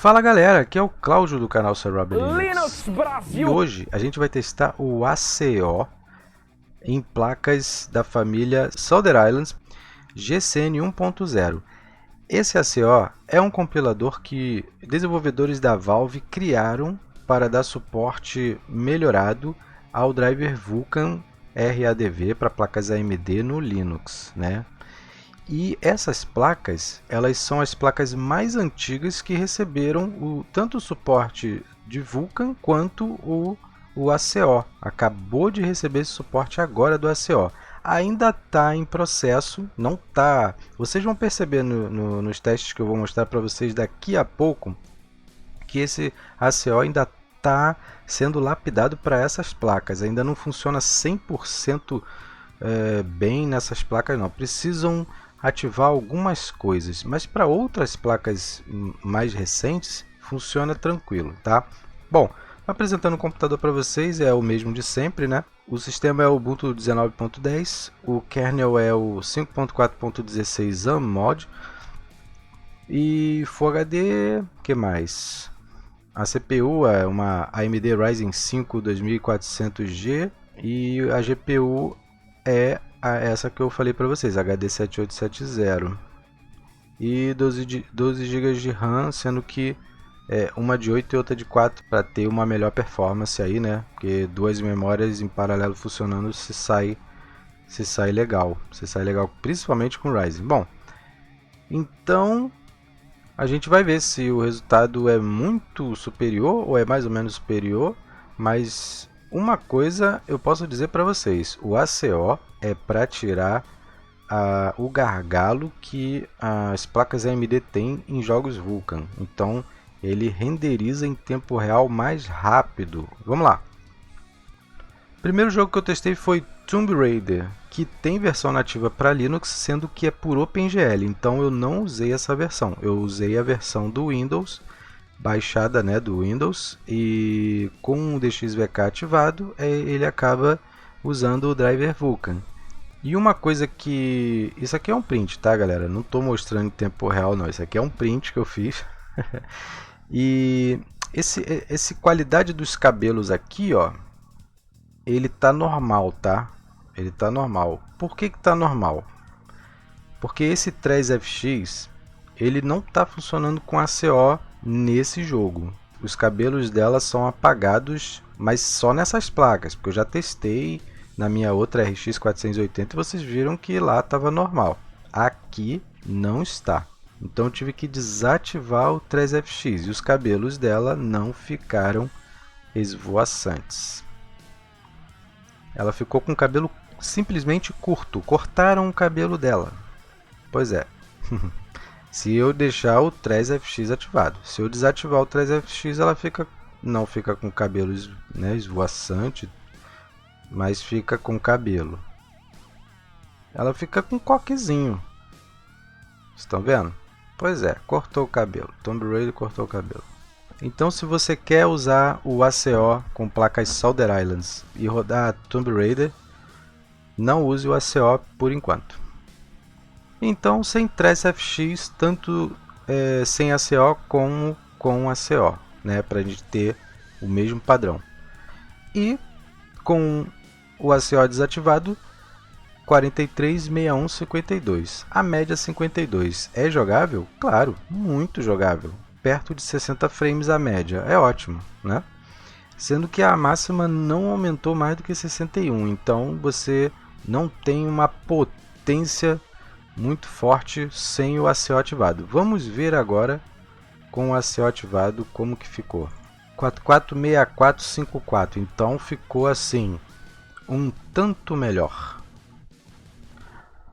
Fala galera, aqui é o Cláudio do canal Serrob Linux E Brasil! hoje a gente vai testar o ACO em placas da família Solder Islands GCN 1.0. Esse ACO é um compilador que desenvolvedores da Valve criaram para dar suporte melhorado ao driver Vulkan RADV para placas AMD no Linux, né? E essas placas, elas são as placas mais antigas que receberam tanto o suporte de Vulkan quanto o ACO. Acabou de receber esse suporte agora do ACO. Ainda está em processo, não está. Vocês vão perceber nos testes que eu vou mostrar para vocês daqui a pouco que esse ACO ainda está sendo lapidado para essas placas. Ainda não funciona 100% bem nessas placas, não. Precisam ativar algumas coisas, mas para outras placas mais recentes funciona tranquilo, tá? Bom, apresentando o computador para vocês, é o mesmo de sempre, né? O sistema é o Ubuntu 19.10, o kernel é o 5.4.16 AMOD e Full HD, que mais? A CPU é uma AMD Ryzen 5 2400G e a GPU é essa que eu falei para vocês, HD 7870, e 12 GB de RAM, sendo que uma de 8 e outra de 4 para ter uma melhor performance aí, né? Porque duas memórias em paralelo funcionando se sai legal, principalmente com Ryzen. Bom, então a gente vai ver se o resultado é muito superior ou é mais ou menos superior, mas uma coisa eu posso dizer para vocês, o ACO é para tirar o gargalo que as placas AMD têm em jogos Vulkan. Então ele renderiza em tempo real mais rápido. Vamos lá. O primeiro jogo que eu testei foi Tomb Raider, que tem versão nativa para Linux, sendo que é por OpenGL. Então eu não usei essa versão. Eu usei a versão do Windows, baixada, né, do Windows, e com o DXVK ativado, ele acaba usando o driver Vulkan. E uma coisa que... Isso aqui é um print, tá, galera? Não estou mostrando em tempo real, não. Isso aqui é um print que eu fiz. E esse qualidade dos cabelos aqui, ó, ele tá normal, tá? Ele tá normal. Por que tá normal? Porque esse 3FX, ele não está funcionando com ACO nesse jogo. Os cabelos dela são apagados, mas só nessas placas, porque eu já testei na minha outra RX 480 e vocês viram que lá estava normal. Aqui não está. Então eu tive que desativar o 3FX e os cabelos dela não ficaram esvoaçantes. Ela ficou com o cabelo simplesmente curto. Cortaram o cabelo dela. Pois é. Se eu deixar o 3FX ativado. Se eu desativar o 3FX, ela não fica com cabelo, né, esvoaçante, mas fica com cabelo. Ela fica com coquezinho. Estão vendo? Pois é, cortou o cabelo. Tomb Raider cortou o cabelo. Então, se você quer usar o ACO com placas Solder Islands e rodar Tomb Raider, não use o ACO por enquanto. Então, sem 3FX, tanto sem ACO como com ACO, né, para a gente ter o mesmo padrão. E com o ACO desativado, 43, 61, 52. A média 52 é jogável? Claro, muito jogável. Perto de 60 frames a média, é ótimo, né? Sendo que a máxima não aumentou mais do que 61, então você não tem uma potência muito forte sem o ACO ativado. Vamos ver agora com o ACO ativado como que ficou. 446454, então ficou assim, um tanto melhor.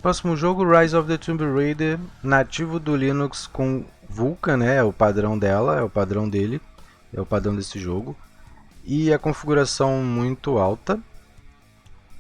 Próximo jogo, Rise of the Tomb Raider, nativo do Linux com Vulkan, né? É o padrão dela, é o padrão dele, é o padrão desse jogo. E a configuração muito alta.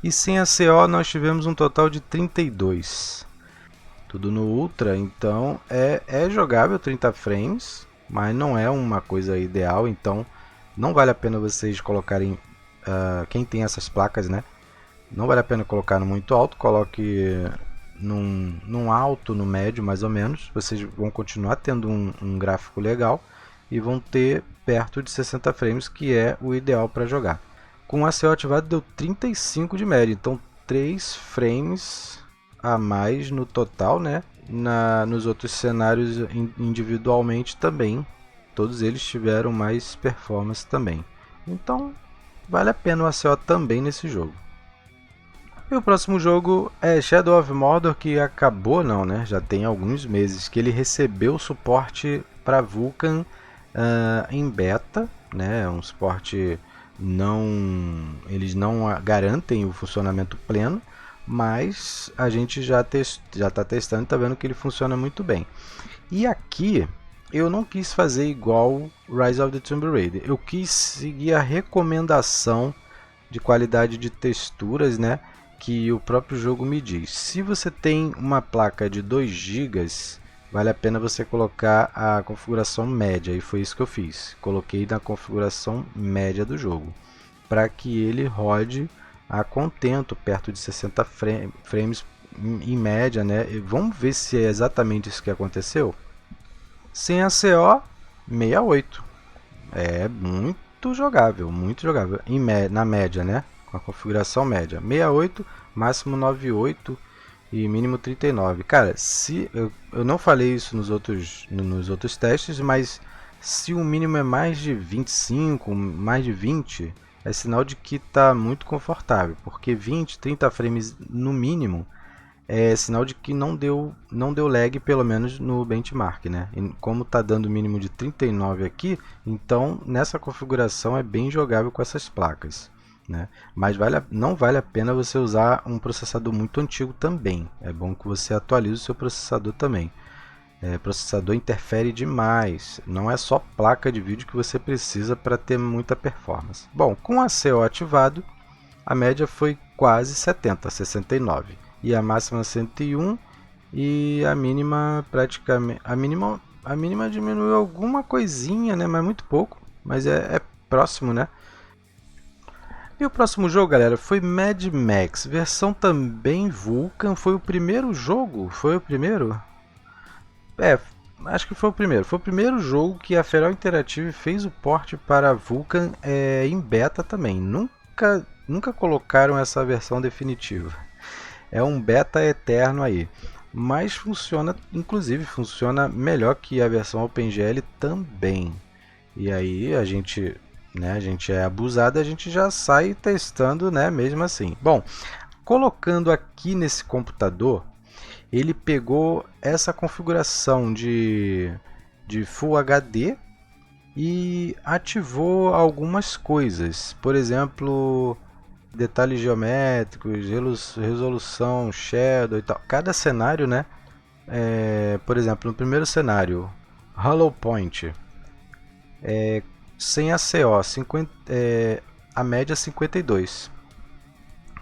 E sem ACO nós tivemos um total de 32. Tudo no Ultra, então é jogável 30 frames, mas não é uma coisa ideal, então não vale a pena vocês colocarem, quem tem essas placas, né? Não vale a pena colocar no muito alto, coloque num alto, no médio mais ou menos, vocês vão continuar tendo um gráfico legal. e vão ter perto de 60 frames, que é o ideal para jogar. Com o ACO ativado deu 35 de média, então 3 frames a mais no total, né? Nos outros cenários individualmente também, todos eles tiveram mais performance também. Então vale a pena o ACO também nesse jogo. E o próximo jogo é Shadow of Mordor, que acabou não, né? Já tem alguns meses que ele recebeu suporte para Vulkan em beta, né? É um suporte eles não garantem o funcionamento pleno, mas a gente já está testando e está vendo que ele funciona muito bem. E aqui eu não quis fazer igual Rise of the Tomb Raider, eu quis seguir a recomendação de qualidade de texturas, né, que o próprio jogo me diz. Se você tem uma placa de 2 GB, vale a pena você colocar a configuração média, e foi isso que eu fiz. Coloquei na configuração média do jogo, para que ele rode a contento, perto de 60 frames em média, né? E vamos ver se é exatamente isso que aconteceu. Sem ACO, 68. É muito jogável, na média, né? Com a configuração média. 68, máximo 98 e mínimo 39. Cara, se eu não falei isso nos outros testes, mas se o mínimo é mais de 25, mais de 20, é sinal de que está muito confortável, porque 20, 30 frames no mínimo é sinal de que não deu lag, pelo menos no benchmark, né? E como está dando o mínimo de 39 aqui, então nessa configuração é bem jogável com essas placas, né? Mas não vale a pena você usar um processador muito antigo também. É bom que você atualize o seu processador também. Processador interfere demais, não é só placa de vídeo que você precisa para ter muita performance. Bom, com a ACO ativado, a média foi quase 70, 69, e a máxima 101, e a mínima praticamente, a mínima diminuiu alguma coisinha, né, mas muito pouco, mas é próximo, né? E o próximo jogo, galera, foi Mad Max, versão também Vulkan. Foi o primeiro jogo? Foi o primeiro? Acho que foi o primeiro. Foi o primeiro jogo que a Feral Interactive fez o port para Vulkan em beta também. Nunca colocaram essa versão definitiva. É um beta eterno aí. Mas funciona, inclusive, funciona melhor que a versão OpenGL também. E aí a gente é abusado, a gente já sai testando, né, mesmo assim. Bom, colocando aqui nesse computador, ele pegou essa configuração de Full HD e ativou algumas coisas, por exemplo, detalhes geométricos, resolução, shadow e tal. Cada cenário, né? Por exemplo, no primeiro cenário, Hollow Point, sem ACO, a média 52.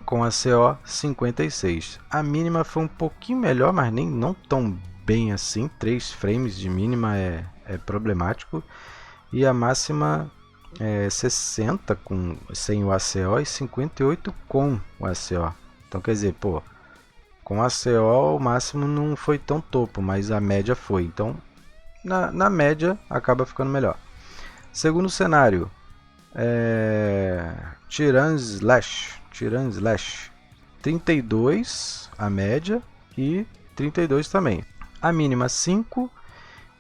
Com a CO 56. A mínima foi um pouquinho melhor, mas não tão bem assim. 3 frames de mínima é problemático. E a máxima é 60 sem o ACO e 58 com o ACO. Então quer dizer, pô, com a ACO o máximo não foi tão topo, mas a média foi. Então na média acaba ficando melhor. Segundo cenário, Tiran Slash, 32 a média e 32 também. A mínima 5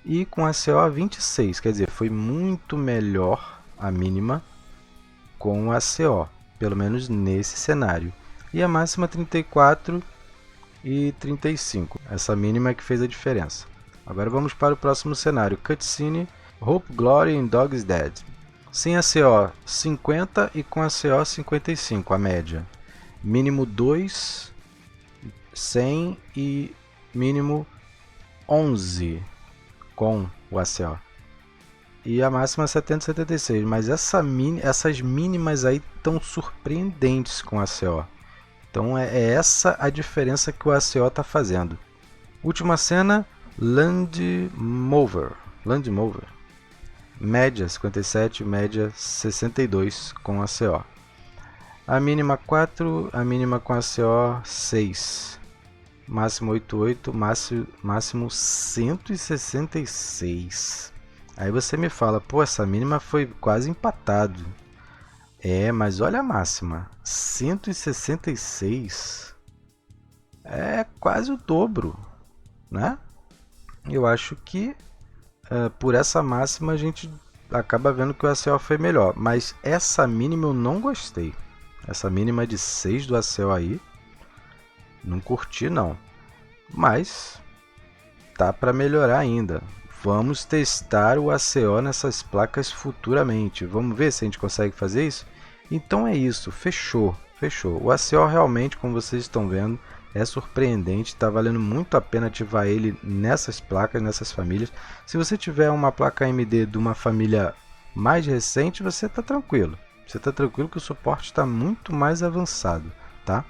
e com a CO 26, quer dizer, foi muito melhor a mínima com a CO, pelo menos nesse cenário. E a máxima 34 e 35, essa mínima é que fez a diferença. Agora vamos para o próximo cenário, Cutscene, Hope, Glory and Dog's Dead. Sem a CO 50 e com a CO 55, a média. Mínimo 2, 100 e mínimo 11 com o ACO. E a máxima 70 e 76, mas essas mínimas aí estão surpreendentes com o ACO. Então é essa a diferença que o ACO está fazendo. Última cena, Land Mover. Média 57, média 62 com a CO. A mínima 4, a mínima com a CO 6. Máximo 88, máximo 166. Aí você me fala, pô, essa mínima foi quase empatado. É, mas olha a máxima, 166 é quase o dobro, né? Eu acho que por essa máxima a gente acaba vendo que o ACO foi melhor, mas essa mínima eu não gostei. Essa mínima de 6 do ACO aí, não curti não, mas tá para melhorar ainda. Vamos testar o ACO nessas placas futuramente. Vamos ver se a gente consegue fazer isso? Então é isso, fechou, fechou. O ACO realmente, como vocês estão vendo, é surpreendente, está valendo muito a pena ativar ele nessas placas, nessas famílias. Se você tiver uma placa AMD de uma família mais recente, você está tranquilo. Você está tranquilo que o suporte está muito mais avançado, tá?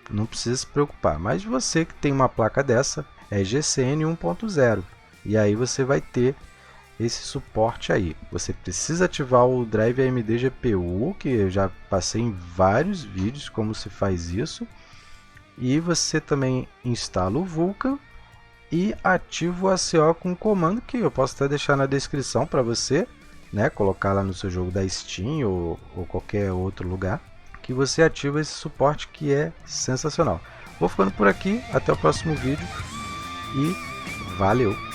Não precisa se preocupar. Mas você que tem uma placa dessa, é GCN 1.0. E aí você vai ter esse suporte aí. Você precisa ativar o drive AMD GPU, que eu já passei em vários vídeos como se faz isso. E você também instala o Vulkan e ativa o ACO com um comando que eu posso até deixar na descrição para você, né, colocar lá no seu jogo da Steam ou qualquer outro lugar, que você ativa esse suporte que é sensacional. Vou ficando por aqui, até o próximo vídeo e valeu!